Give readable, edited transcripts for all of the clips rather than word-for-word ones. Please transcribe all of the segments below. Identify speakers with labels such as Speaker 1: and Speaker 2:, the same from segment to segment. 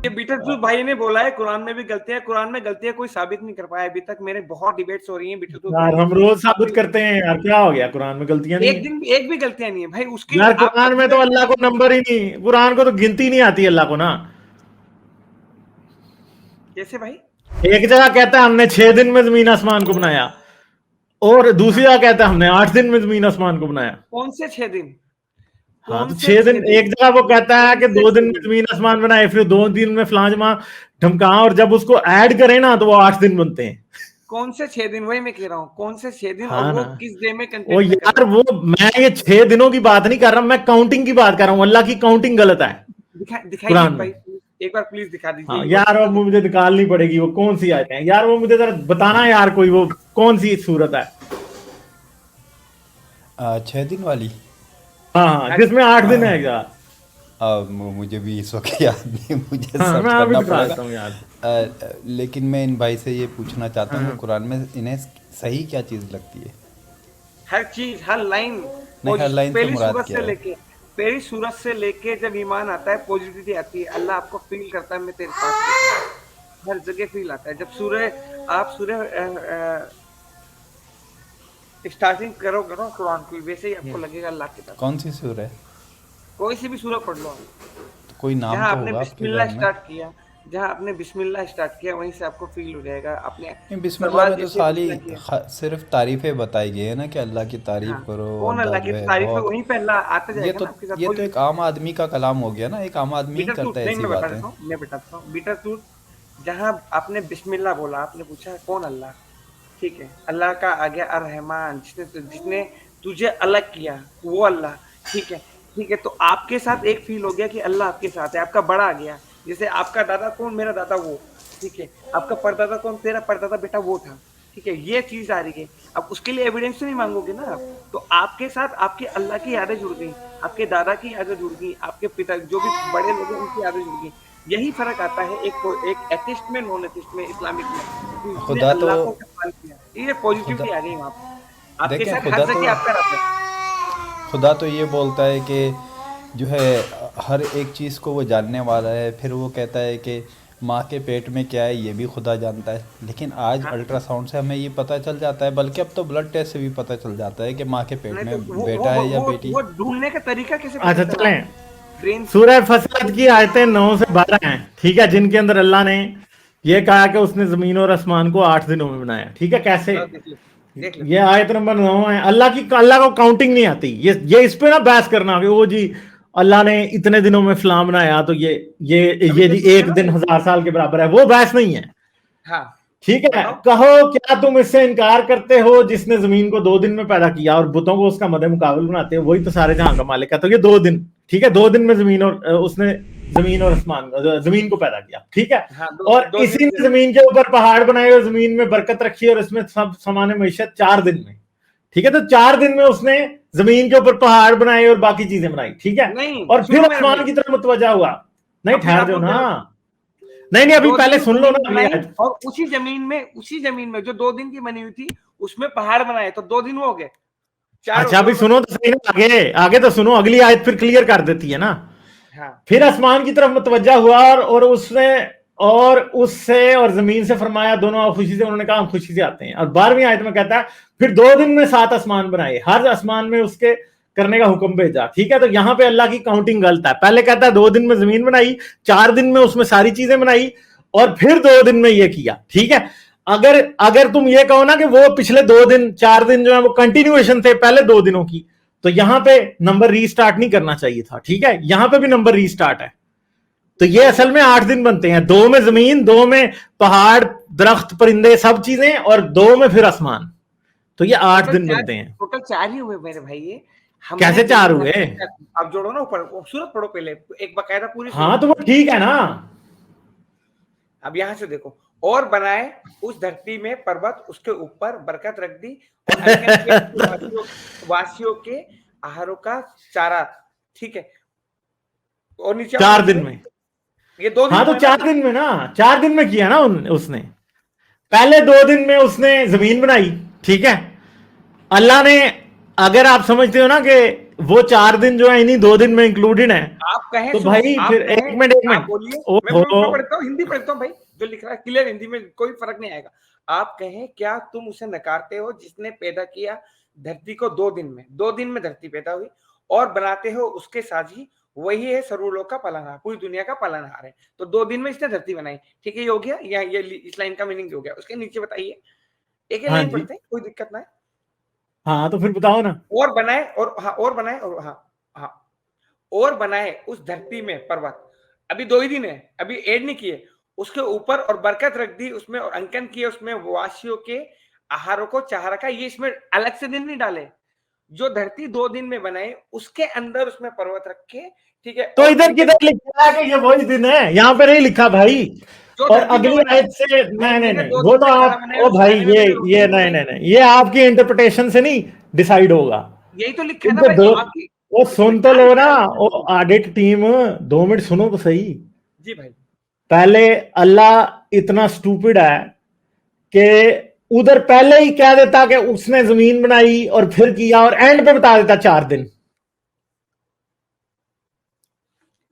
Speaker 1: ये बीटलजूस भाई ने बोला है कुरान में भी गलतियां, कुरान में गलतियां कोई साबित नहीं कर पाया अभी तक। मेरे बहुत डिबेट्स हो रही हैं बीटलजूस
Speaker 2: यार हम रोज साबित करते हैं यार, क्या हो गया, कुरान में गलतियां नहीं
Speaker 1: एक
Speaker 2: है
Speaker 1: दिन एक भी गलतियां नहीं है भाई उसकी।
Speaker 2: यार।
Speaker 1: आप
Speaker 2: कुरान में तो अल्लाह को नंबर ही नहीं, कुरान को तो गिनती नहीं आती अल्लाह को ना।
Speaker 1: कैसे भाई?
Speaker 2: एक जगह कहता है हमने 6 दिन में जमीन आसमान को बनाया, और दूसरी जगह कहता है हमने 8 दिन में जमीन आसमान को बनाया।
Speaker 1: कौन से 6 दिन?
Speaker 2: हाँ तो
Speaker 1: कौन से
Speaker 2: 6
Speaker 1: 6
Speaker 2: दिन,
Speaker 1: दिन?
Speaker 2: एक जगह वो कहता है
Speaker 1: कौन
Speaker 2: कि
Speaker 1: से
Speaker 2: 2
Speaker 1: 6
Speaker 2: दिन में
Speaker 1: दिन?
Speaker 2: जमीन आसमान बनाए, फिर 2 दिन में फलां ढमका, और जब उसको ऐड करें ना तो वो 8 दिन बनते हैं।
Speaker 1: कौन से 6 दिन? वही मैं कह रहा हूँ, कौन से 6 दिन और
Speaker 2: हाँ
Speaker 1: वो
Speaker 2: ना,
Speaker 1: किस डे में
Speaker 2: ओ
Speaker 1: कंटेंट में कर
Speaker 2: यार
Speaker 1: रहा है?
Speaker 2: वो मैं ये 6 दिनों की बात नहीं कर रहा, मैं काउंटिंग की बात कर रहा हूँ। अल्लाह की काउंटिंग गलत है
Speaker 1: दिखाइए
Speaker 2: कुरान में।
Speaker 1: भाई, एक बार प्लीज दिखा दीजिए
Speaker 2: हाँ
Speaker 1: ये
Speaker 2: यार,
Speaker 1: वर्ड
Speaker 2: अब मुझे निकालनी पड़ेगी वो कौन सी आयतें हैं यार, वो मुझे जरा बताना यार, कोई वो कौन सी सूरत है।
Speaker 3: 6 दिन वाली।
Speaker 2: हाँ हाँ, जिसमें 8 दिन है यार।
Speaker 3: मुझे भी इस वक्त याद नहीं, मुझे
Speaker 2: हाँ
Speaker 3: सर्च
Speaker 2: मैं अभी
Speaker 3: करना
Speaker 2: दिखा
Speaker 3: पड़ेगा।
Speaker 2: देता हूँ यार।
Speaker 3: लेकिन मैं इन भाई से ये पूछना चाहता हूँ
Speaker 2: हाँ
Speaker 3: कि कुरान में इन्हें सही क्या चीज़ लगती है?
Speaker 1: हर चीज, हर लाइन,
Speaker 3: नहीं, हर लाइन से
Speaker 1: पहली
Speaker 3: मुराद
Speaker 1: सूरत
Speaker 3: क्या
Speaker 1: से
Speaker 3: है?
Speaker 1: लेके, पहली सूरत से लेके जब ईमान आता है पॉजिटिविटी आती है। अल्लाह आपको फील करता है मैं तेरे पास हूं। हर जगह फील आता है। जब सूरह आप सूरह स्टार्टिंग करोगे ना कुरान की, वैसे ही आपको लगेगा अल्लाह के पास।
Speaker 3: कौन सी सूर है?
Speaker 1: कोई सी भी सूरह पढ़ लो,
Speaker 3: तो कोई नाम
Speaker 1: जहां
Speaker 3: तो
Speaker 1: आपने
Speaker 3: होगा आपके
Speaker 1: बिस्मिल्लाह
Speaker 3: जहन में?
Speaker 1: स्टार्ट किया, जहां आपने बिस्मिल्लाह स्टार्ट किया वहीं से आपको फील हो जाएगा। आपने
Speaker 3: नहीं, बिस्मिल्लाह
Speaker 1: सलवार
Speaker 3: में तो
Speaker 1: जैसे
Speaker 3: साली
Speaker 1: बिस्मिल्लाह किया,
Speaker 3: सिर्फ तारीफें बताई गई है ना, कि अल्लाह की तारीफ
Speaker 1: हाँ,
Speaker 3: करो,
Speaker 1: कौन
Speaker 3: अल्लाह
Speaker 1: अल्लाह की
Speaker 3: जो है
Speaker 1: तारीफ है,
Speaker 3: बहुत।
Speaker 1: वहीं पे अल्लाह आता
Speaker 3: ये
Speaker 1: जाएगा
Speaker 3: तो
Speaker 1: ना आपके साथ।
Speaker 3: ये
Speaker 1: कोई
Speaker 3: तो एक आम आदमी का कलाम हो गया ना, एक आम आदमी ही
Speaker 1: बीटा
Speaker 3: करता
Speaker 1: सूट
Speaker 3: है
Speaker 1: नहीं,
Speaker 3: ऐसी
Speaker 1: मैं बता
Speaker 3: बातें।
Speaker 1: देता हूँ, मैं बताता हूँ। बीटा सूट, जहाँ आपने बिस्मिल्लाह बोला, आपने पूछा कौन अल्लाह, ठीक है, अल्लाह का आ गया अर्रहमान, जिसने जिसने तुझे अलग किया वो अल्लाह, ठीक है, ठीक है। तो आपके साथ एक फील हो गया कि अल्लाह आपके साथ है, आपका बड़ा आ गया। जैसे आपका दादा कौन, मेरा दादा वो, ठीक है, आपका परदादा कौन, तेरा परदादा बेटा वो था, ठीक है, ये चीज आ रही है। अब उसके लिए एविडेंस तो नहीं मांगोगे ना आप, तो आपके साथ आपके अल्लाह की यादें जुड़ गई, आपके दादा की यादें जुड़ गई, आपके पिता जो भी बड़े लोग हैं उनकी यादें जुड़ गई। यही फर्क आता है एक एथिस्ट में, नॉन एथिस्ट में, इस्लामिक में, कि उसने
Speaker 3: खुदा तो
Speaker 1: अल्लाह को इस्तेमाल किया। ये
Speaker 3: खुदा
Speaker 1: पॉजिटिविटी आ गई वहां पे, आपके
Speaker 3: देखें,
Speaker 1: साथ हर जगह आपका रहता है।
Speaker 3: खुदा तो ये बोलता है कि जो है हर एक चीज़ को वो जानने वाला है। फिर वो कहता है कि माँ के पेट में क्या है ये भी खुदा जानता है। लेकिन आज
Speaker 1: हाँ,
Speaker 3: अल्ट्रासाउंड से हमें ये पता चल जाता है, बल्कि अब तो ब्लड टेस्ट से भी पता चल जाता है कि माँ के पेट
Speaker 1: नहीं
Speaker 3: में
Speaker 1: तो
Speaker 3: बेटा है या बेटी।
Speaker 1: वो ढूंढने का तरीका कैसे पता
Speaker 2: अच्छा
Speaker 1: चला?
Speaker 2: चलें,
Speaker 1: ब्रेन।
Speaker 2: सूरह फसलत की आयतें 9 से 12 हैं, ठीक है, जिनके अंदर अल्लाह ने ये कहा कि उसने जमीन और आसमान को 8 दिनों में बनाया, ठीक है। कैसे?
Speaker 1: देख लो, देख लो।
Speaker 2: ये आयत नंबर 9 है। अल्लाह को काउंटिंग नहीं आती। ये इस पे ना बहस करना कि वो जी अल्लाह ने इतने दिनों में फलां बनाया तो ये
Speaker 1: अभी
Speaker 2: ये
Speaker 1: तो
Speaker 2: जी
Speaker 1: सुनो
Speaker 2: एक
Speaker 1: ना,
Speaker 2: दिन 1000 साल के बराबर है, वो बहस नहीं है,
Speaker 1: हाँ
Speaker 2: ठीक है।
Speaker 1: बताओ।
Speaker 2: कहो क्या तुम इससे इनकार करते हो जिसने जमीन को 2 दिन में पैदा किया और बुतों को उसका मदे मुकाबल बनाते हो, वही तो सारे जहां का मालिक है। तो ये 2 दिन, ठीक है, 2 दिन में उसने जमीन और आसमान, जमीन को पैदा किया, ठीक है।
Speaker 1: हाँ,
Speaker 2: और
Speaker 1: दो
Speaker 2: इसी
Speaker 1: दिन
Speaker 2: ने जमीन के ऊपर पहाड़ बनाए और जमीन में बरकत रखी और इसमें सब सामान्य मैशत 4 दिन में, ठीक है। तो 4 दिन में उसने जमीन के ऊपर पहाड़ बनाए और बाकी चीजें बनाई, ठीक है।
Speaker 1: नहीं,
Speaker 2: और फिर
Speaker 1: सुनो मेरा
Speaker 2: आसमान
Speaker 1: भाई,
Speaker 2: की तरफ मुतवजा हुआ। नहीं,
Speaker 1: अब फिर
Speaker 2: ठहर
Speaker 1: आप
Speaker 2: जाओ
Speaker 1: बोलते
Speaker 2: ना,
Speaker 1: हो
Speaker 2: नहीं नहीं, अभी
Speaker 1: 2 दिन
Speaker 2: पहले
Speaker 1: में
Speaker 2: सुन लो
Speaker 1: जमीन
Speaker 2: ना अगली
Speaker 1: बनाई,
Speaker 2: आयत।
Speaker 1: और उसी जमीन में जो 2 दिन की बनी हुई थी उसमें पहाड़ बनाए, तो 2 दिन हो गए, 4
Speaker 2: अच्छा अभी सुनो तो सही ना, आगे आगे तो सुनो, अगली आयत फिर क्लियर कर देती है ना।
Speaker 1: हाँ,
Speaker 2: फिर आसमान की तरफ मुतवज्जा हुआ और उसने और उससे और जमीन से फरमाया दोनों खुशी से, उन्होंने कहा हम खुशी से आते हैं। और 12वीं आयत में कहता है फिर 2 दिन में 7 आसमान बनाए, हर आसमान में उसके करने का हुक्म भेजा, ठीक है। तो यहां पे अल्लाह की काउंटिंग गलत है। पहले कहता है 2 दिन में जमीन बनाई, 4 दिन में उसमें सारी चीजें बनाई, और फिर 2 दिन में ये किया, ठीक है। अगर अगर तुम ये कहो ना कि वो पिछले 2 दिन 4 दिन जो है वो कंटिन्यूएशन थे पहले 2 दिनों की, तो यहां पे नंबर रीस्टार्ट नहीं करना चाहिए था, ठीक है। यहां पे भी नंबर रीस्टार्ट है। तो ये असल में 8 दिन बनते हैं, 2 में जमीन, 2 में पहाड़, दरख्त, परिंदे, सब चीजें, और 2 में फिर आसमान। तो ये 8 दिन बनते हैं।
Speaker 1: टोटल 4 ही हुए मेरे भाई। ये हमने
Speaker 2: कैसे 4 हुए?
Speaker 1: अब जोड़ो ना, ऊपर सूरत पढ़ो पहले, एक बकायदा पूरी
Speaker 2: हाँ
Speaker 1: सूरत।
Speaker 2: तो वो ठीक है ना।
Speaker 1: अब यहां से देखो, और बनाए उस धरती में पर्वत, उसके ऊपर बरकत रख दी, और हल्के वासियों के आहारों का चारा, ठीक है, और नीचे
Speaker 2: 4 दिन में,
Speaker 1: ये 2 दिन
Speaker 2: हाँ तो
Speaker 1: हुए ना।
Speaker 2: 4 दिन में ना, 4 दिन में किया ना उसने। पहले 2 दिन में उसने जमीन बनाई, ठीक है। अल्लाह ने, अगर आप समझते हो ना कि वो 4 दिन जो है इन्हीं 2 दिन में इंक्लूडेड है।
Speaker 1: आप कहें
Speaker 2: तो
Speaker 1: सुनो,
Speaker 2: भाई
Speaker 1: आप
Speaker 2: फिर
Speaker 1: कहें,
Speaker 2: एक मिनट
Speaker 1: आप बोलिए, मैं
Speaker 2: ओहो,
Speaker 1: पढ़ता हूँ, हिंदी पढ़ता हूँ भाई, जो लिख रहा है क्लियर हिंदी में, कोई फर्क नहीं आएगा। आप कहें क्या तुम उसे नकारते हो जिसने पैदा किया धरती को 2 दिन में, 2 दिन में धरती पैदा हुई, और बनाते हो उसके साजी, वही है सर्वलोक का पालनहार, पूरी दुनिया का पालनहार है। तो 2 दिन में इसने धरती बनाई, ठीक है, ये हो गया, या ये इस लाइन का मीनिंग हो गया। उसके नीचे बताइए, एक
Speaker 2: हाँ
Speaker 1: लाइन
Speaker 2: जी,
Speaker 1: पढ़ते हैं, कोई दिक्कत ना है।
Speaker 2: हाँ तो फिर बताओ ना।
Speaker 1: और बनाए, और हाँ, और बनाए, और हाँ, हाँ, और बनाए उस धरती में पर्वत, अभी 2 ही दिन है, अभी ऐड नहीं किए, उसके ऊपर और बरकत रख दी उसमें, और अंकन किए उसमें वासियों के आहारों को चाह रखा। ये इसमें अलग से दिन नहीं डाले, जो धरती 2 दिन में बनाए उसके अंदर उसमें पर्वत रखे, ठीक है।
Speaker 2: तो
Speaker 1: और
Speaker 2: इधर
Speaker 1: अंकन,
Speaker 2: किधर लिखा है कि ये वही दिन है? यहाँ पे नहीं लिखा भाई।
Speaker 1: जो
Speaker 2: और
Speaker 1: धरती में
Speaker 2: अगली
Speaker 1: बनाए
Speaker 2: आयत से
Speaker 1: भाई,
Speaker 2: नहीं नहीं
Speaker 1: मैंने
Speaker 2: नहीं,
Speaker 1: 2
Speaker 2: वो
Speaker 1: दिन
Speaker 2: तो
Speaker 1: में खाना
Speaker 2: आप,
Speaker 1: बनाया,
Speaker 2: ओ
Speaker 1: उस
Speaker 2: भाई
Speaker 1: खाने में मैंने रोटी
Speaker 2: ये
Speaker 1: नहीं
Speaker 2: नहीं
Speaker 1: बनाई।
Speaker 2: नहीं नहीं, ये आपकी इंटरप्रिटेशन से नहीं डिसाइड होगा।
Speaker 1: यही तो लिखा है ना
Speaker 2: इनके
Speaker 1: भाई,
Speaker 2: दो,
Speaker 1: आपकी
Speaker 2: वो
Speaker 1: उसमें
Speaker 2: सुन तो
Speaker 1: क्या
Speaker 2: लो
Speaker 1: लिखा
Speaker 2: ना,
Speaker 1: है
Speaker 2: वो ऑडिट टीम 2 मिनट सुनो तो सही।
Speaker 1: जी भाई।
Speaker 2: पहले अल्लाह इतना स्टूपिड है कि उधर पहले ही कह देता कि उसने जमीन बनाई और फिर किया, और एंड पे बता देता 4 दिन।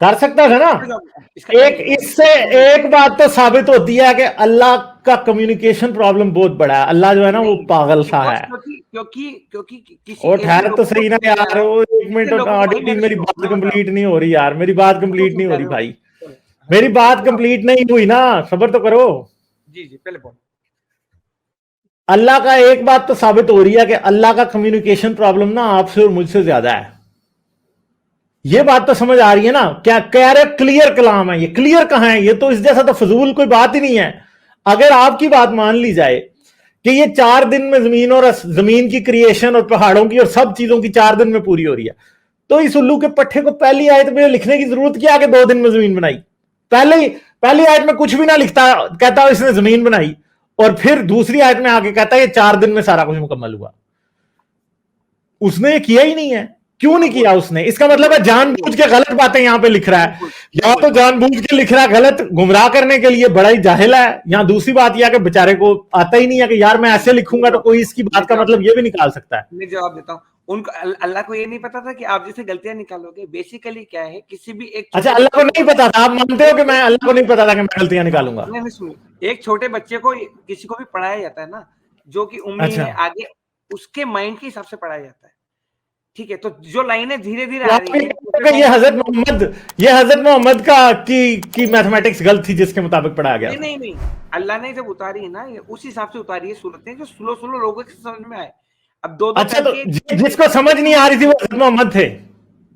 Speaker 2: कर सकता था ना।
Speaker 1: इसका नहीं
Speaker 2: एक
Speaker 1: नहीं नहीं,
Speaker 2: इससे एक बात तो साबित होती है कि अल्लाह का कम्युनिकेशन प्रॉब्लम बहुत बड़ा है। अल्लाह जो है ना वो
Speaker 1: नहीं,
Speaker 2: पागल सा
Speaker 1: बिकॉज
Speaker 2: है।
Speaker 1: क्योंकि क्योंकि क्योंकि किसी
Speaker 2: ओ
Speaker 1: ऐसे
Speaker 2: ठहर तो
Speaker 1: लोगों को
Speaker 2: सही ना
Speaker 1: समझ
Speaker 2: यार,
Speaker 1: आया,
Speaker 2: वो 1
Speaker 1: ऐसे
Speaker 2: मिनट
Speaker 1: लोगों को भाई,
Speaker 2: ऑडिटिंग,
Speaker 1: मेरे
Speaker 2: मेरी
Speaker 1: सुनो,
Speaker 2: बात
Speaker 1: मैं बता रहा हूँ,
Speaker 2: कंप्लीट नहीं हो रही यार, मेरी बात
Speaker 1: तुम क्यों
Speaker 2: कंप्लीट नहीं हो
Speaker 1: समझा
Speaker 2: रही
Speaker 1: रहे हो?
Speaker 2: भाई।
Speaker 1: हाँ,
Speaker 2: मेरी बात
Speaker 1: बताओ।
Speaker 2: कंप्लीट नहीं हुई ना, सब्र तो करो।
Speaker 1: जी जी, पहले बोलो।
Speaker 2: अल्लाह का एक बात तो साबित हो रही है कि अल्लाह का कम्युनिकेशन प्रॉब्लम ना आपसे और मुझसे ज्यादा है। ये बात तो समझ आ रही है ना? क्या कह रहे, क्लियर कलाम है ये, क्लियर कहां है ये? तो इस जैसा तो फजूल कोई बात ही नहीं है। अगर आपकी बात मान ली जाए कि ये 4 दिन में जमीन और जमीन की क्रिएशन और पहाड़ों की और सब चीजों की 4 दिन में पूरी हो रही है, तो इस उल्लू के पट्टे को पहली आयत में लिखने की जरूरत क्या कि 2 दिन में जमीन बनाई? पहली आयत में कुछ भी ना लिखता, कहता इसने जमीन बनाई, और फिर दूसरी आयत में आके कहता है ये 4 दिन में सारा कुछ मुकम्मल हुआ। उसने ये किया ही नहीं है। क्यों नहीं किया उसने? इसका मतलब है जानबूझ के गलत बातें यहां पे लिख रहा है।
Speaker 1: बिल्कुल
Speaker 2: या तो
Speaker 1: बिल्कुल।
Speaker 2: जानबूझ के लिख रहा है गलत, गुमराह करने के लिए, बड़ा ही जाहिल है। या दूसरी बात यह है कि बेचारे को आता ही नहीं है कि यार मैं ऐसे लिखूंगा तो कोई इसकी बात का मतलब ये भी निकाल सकता है।
Speaker 1: मैं जवाब देता हूँ। उनको अल्लाह को ये नहीं पता था कि आप जैसे गलतियां निकालोगे। बेसिकली क्या है, किसी भी एक
Speaker 2: अच्छा,
Speaker 1: छोटे
Speaker 2: अल्लाह
Speaker 1: बच्चे
Speaker 2: को नहीं पता था? आप मानते हो कि मैं, अल्लाह को नहीं पता था कि मैं गलतियां निकालूंगा?
Speaker 1: नहीं नहीं, सुनिए, एक छोटे बच्चे को किसी को भी पढ़ाया जाता है ना, जो कि उम्मी
Speaker 2: अच्छा,
Speaker 1: है, आगे उसके माइंड के हिसाब से पढ़ाया जाता है, ठीक है। तो जो लाइनें धीरे धीरे
Speaker 2: तो
Speaker 1: आ
Speaker 2: आप ये
Speaker 1: रही है,
Speaker 2: कहते हैं कि ये हजरत मोहम्मद की मैथमेटिक्स गलत थी जिसके मुताबिक पढ़ाया गया
Speaker 1: नहीं
Speaker 2: था?
Speaker 1: नहीं नहीं, अल्लाह ने जब उतारी है ना, ये उस हिसाब से उतारी है सूरतें, जो स्लो स्लो लोगों के समझ में आए। अब दो दो
Speaker 2: अच्छा, तो
Speaker 1: करके
Speaker 2: जिसको समझ नहीं आ रही थी वो हजरत मोहम्मद थे?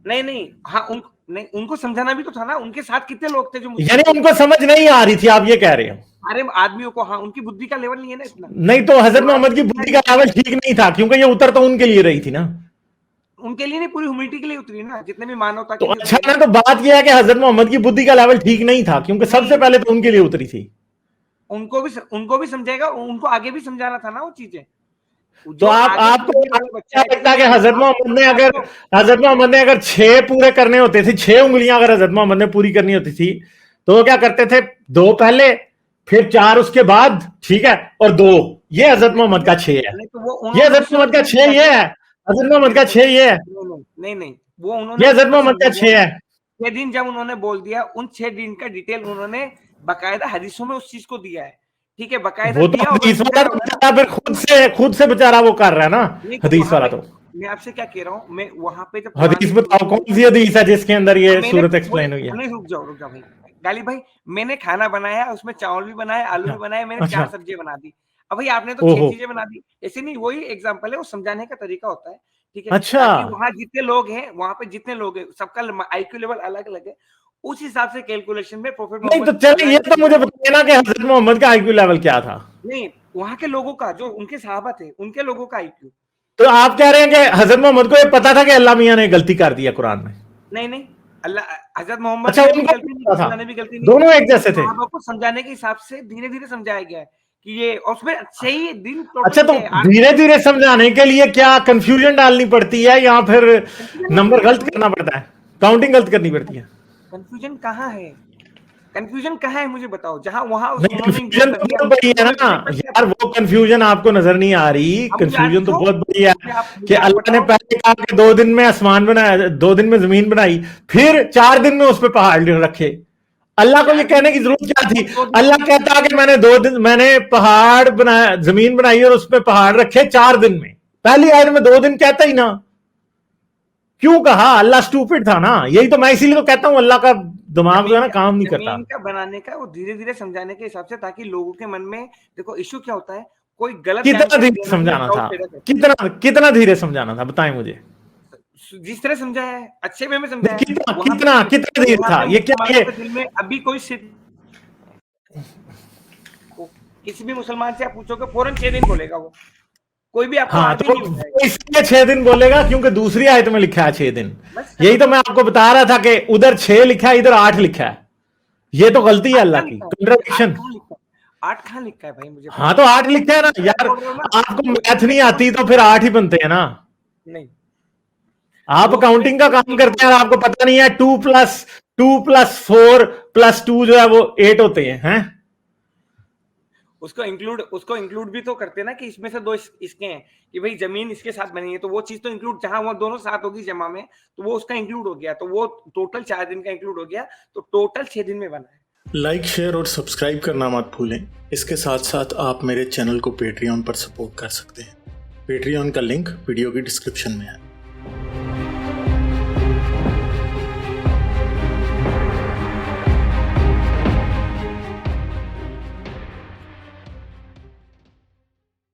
Speaker 1: नहीं नहीं, हाँ नहीं, उनको समझाना भी तो था ना। उनके साथ कितने लोग थे जो
Speaker 2: यानी
Speaker 1: मुस्लिम थे?
Speaker 2: उनको समझ नहीं आ रही थी, आप ये कह रहे हो?
Speaker 1: सारे आदमियों को, हाँ, उनकी बुद्धि का लेवल नहीं है ना इतना।
Speaker 2: नहीं तो हजरत
Speaker 1: कुरान
Speaker 2: मोहम्मद की
Speaker 1: में
Speaker 2: बुद्धि का लेवल ठीक नहीं था, क्योंकि ये उतर तो उनके लिए रही थी ना।
Speaker 1: उनके लिए नहीं, पूरी ह्यूमैनिटी के लिए उतरी ना, जितने भी मानवता
Speaker 2: तो
Speaker 1: के लिए
Speaker 2: अच्छा
Speaker 1: उतरी
Speaker 2: ना,
Speaker 1: ना।
Speaker 2: तो बात यह है कि हजरत मोहम्मद की बुद्धि का लेवल ठीक नहीं था, क्योंकि सबसे
Speaker 1: नहीं,
Speaker 2: पहले तो उनके लिए उतरी थी।
Speaker 1: उनको भी समझाएगा, उनको आगे भी समझाना था ना वो चीजें।
Speaker 2: तो
Speaker 1: जो आगे
Speaker 2: आपको
Speaker 1: समझने वाला बच्चा
Speaker 2: क्या
Speaker 1: है, जैसे
Speaker 2: लगता है कि
Speaker 1: मैं
Speaker 2: हजरत
Speaker 1: आपको
Speaker 2: मोहम्मद ने
Speaker 1: मैं
Speaker 2: अगर
Speaker 1: आपको
Speaker 2: हजरत मोहम्मद ने अगर 6 पूरे करने होते थे, 6 उंगलियां अगर हजरत मोहम्मद ने पूरी करनी होती थी, तो वो क्या करते थे? 2 पहले, फिर 4 उसके बाद, ठीक है, और 2। ये हजरत
Speaker 1: नहीं तो
Speaker 2: मोहम्मद का 6 है।
Speaker 1: नहीं तो वो
Speaker 2: ये
Speaker 1: उन्होंने
Speaker 2: हजरत
Speaker 1: उसी
Speaker 2: मोहम्मद
Speaker 1: वक्त
Speaker 2: का
Speaker 1: नहीं
Speaker 2: 6
Speaker 1: समझा
Speaker 2: ये
Speaker 1: क्या?
Speaker 2: है। हजरत मोहम्मद
Speaker 1: मेरे
Speaker 2: का
Speaker 1: को
Speaker 2: 6 ये है।
Speaker 1: नहीं नहीं, वो उन्होंने
Speaker 2: ये
Speaker 1: उसी
Speaker 2: हजरत
Speaker 1: वक्त
Speaker 2: मोहम्मद का
Speaker 1: समझा
Speaker 2: 6
Speaker 1: जब
Speaker 2: है।
Speaker 1: 6 दिन जब उन्होंने बोल दिया। उन 6 दिन का डिटेल उन्होंने बकायदा हदीसों में उस चीज को दिया है, ठीक है, बकायदा
Speaker 2: वो तो
Speaker 1: दिया, और
Speaker 2: हदीस वाला
Speaker 1: समझाया
Speaker 2: तो
Speaker 1: हुआ है ना।
Speaker 2: बेचारा फिर खुद से बेचारा वो कर रहा है ना,
Speaker 1: नहीं तो
Speaker 2: हदीस
Speaker 1: वहां
Speaker 2: वाला
Speaker 1: पे
Speaker 2: तो।
Speaker 1: मैं आपसे क्या कह रहा हूँ, मैं वहां पे जब कुरान
Speaker 2: हदीस
Speaker 1: की सूरत
Speaker 2: बताओ, कौन सी हदीस है जिसके अंदर
Speaker 1: अब
Speaker 2: ये
Speaker 1: मैंने
Speaker 2: सूरत
Speaker 1: वही,
Speaker 2: एक्सप्लेन हुई है?
Speaker 1: नहीं, रुक जाओ भाई, गाली भाई। मैंने खाना बनाया, उसमें चावल भी बनाए, आलू
Speaker 2: अच्छा,
Speaker 1: भी बनाए, मैंने
Speaker 2: अच्छा।
Speaker 1: 4 सब्जियां बना दी। अब भाई आपने तो 6
Speaker 2: ओहो,
Speaker 1: चीजें बना दी। ऐसे नहीं, वही एग्जांपल है, वो समझाने का तरीका होता है, ठीक है,
Speaker 2: अच्छा।
Speaker 1: ताकि वहां जितने लोग हैं, वहां पे जितने लोग हैं, सबका आईक्यू लेवल अलग अलग है। उस हिसाब से कैलकुलेशन में प्रॉफिट
Speaker 2: नहीं तो
Speaker 1: मोहम्मद
Speaker 2: चले,
Speaker 1: अल्लाह
Speaker 2: ये
Speaker 1: ने
Speaker 2: तो मुझे
Speaker 1: समझाया।
Speaker 2: बताइए ना कि हजरत मोहम्मद का आईक्यू लेवल क्या था?
Speaker 1: नहीं, वहां के लोगों का, जो उनके सहाबा थे, उनके लोगों का आईक्यू।
Speaker 2: तो आप कह रहे हैं कि हजरत मोहम्मद को ये पता था कि अल्लाह मियां ने गलती कर दी है कुरान में?
Speaker 1: नहीं नहीं, अल्लाह, हजरत मोहम्मद
Speaker 2: अच्छा,
Speaker 1: ने भी
Speaker 2: उनको
Speaker 1: गलती नहीं
Speaker 2: पता
Speaker 1: की,
Speaker 2: था?
Speaker 1: अल्लाह ने भी गलती नहीं की।
Speaker 2: दोनों एक जैसे थे?
Speaker 1: सहाबा को समझाने के हिसाब से धीरे धीरे समझाया गया है कि ये, और उसमें 6 दिन
Speaker 2: अच्छा,
Speaker 1: टोटल
Speaker 2: तो
Speaker 1: थे, 8
Speaker 2: धीरे धीरे समझाने के लिए क्या कंफ्यूजन डालनी पड़ती है, या फिर
Speaker 1: कंफ्यूजन नहीं
Speaker 2: नंबर
Speaker 1: है
Speaker 2: गलत
Speaker 1: इसमें।
Speaker 2: करना पड़ता है, काउंटिंग गलत करनी पड़ती है?
Speaker 1: कंफ्यूजन कहाँ है? कंफ्यूजन कहाँ है मुझे बताओ, जहां वहां
Speaker 2: नहीं, कंफ्यूजन तो बहुत बड़ी है ना यार, वो कंफ्यूजन आपको नजर नहीं आ रही। कंफ्यूजन तो बहुत बड़ी है कि अल्लाह ने पहले कहा कि 2 दिन में आसमान बनाया, 2 दिन में जमीन बनाई, फिर 4 दिन में उस पर पहाड़ रखे। अल्लाह को ये कहने की जरूरत क्या थी? अल्लाह कहता कि मैंने पहाड़ बनाया, जमीन बनाई और उस पर पहाड़ रखे 4 दिन में। पहली आयत में 2 दिन कहता ही ना, क्यों कहा? अल्लाह स्टूपिड था ना। यही तो मैं इसीलिए तो कहता हूं अल्लाह का दिमाग जो है ना काम नहीं करता।
Speaker 1: जमीन का बनाने का वो धीरे धीरे समझाने के हिसाब से, ताकि लोगों के मन में, देखो इशू क्या होता है, कोई गलत
Speaker 2: कितना धीरे समझाना था, कितना धीरे समझाना था, बताएं मुझे।
Speaker 1: जिस तरह समझाया है, अच्छे वे में समझाया है।
Speaker 2: कितना धीरे था ये? क्या ये
Speaker 1: दिल में अभी कोई किसी भी मुसलमान से आप पूछोगे फौरन 6 दिन बोलेगा वो, कोई भी आपको
Speaker 2: हाँ, तो इसलिए 6 दिन बोलेगा क्योंकि दूसरी आयत में लिखा है 6 दिन। यही तो मैं आपको बता रहा था कि उधर 6 लिखा है, इधर 8 लिखा है। ये तो गलती है अल्लाह की, कंट्राडिक्शन।
Speaker 1: 8 कहाँ लिखा है भाई मुझे?
Speaker 2: हाँ, तो 8 लिखा है ना यार। आपको मैथ नहीं आती तो फिर 8 ही बनते हैं ना।
Speaker 1: नहीं,
Speaker 2: आप अकाउंटिंग का काम करते हैं और आपको पता नहीं है 2 + 4 + 2 जो है वो 8 होते हैं।
Speaker 1: उसको इंक्लूड भी तो करते हैं ना, कि इसमें से 2 इसके हैं, कि भाई जमीन इसके साथ बनी है, तो वो चीज तो इंक्लूड, जहां वो दोनों साथ होगी जमा में, तो वो उसका इंक्लूड हो गया, तो वो टोटल 4 दिन का इंक्लूड हो गया, तो टोटल 6 दिन में बना है।
Speaker 4: लाइक, शेयर और सब्सक्राइब करना मत भूलें। इसके साथ साथ आप मेरे चैनल को पेट्रियन पर सपोर्ट कर सकते हैं। पेट्रियन का लिंक वीडियो की डिस्क्रिप्शन में है।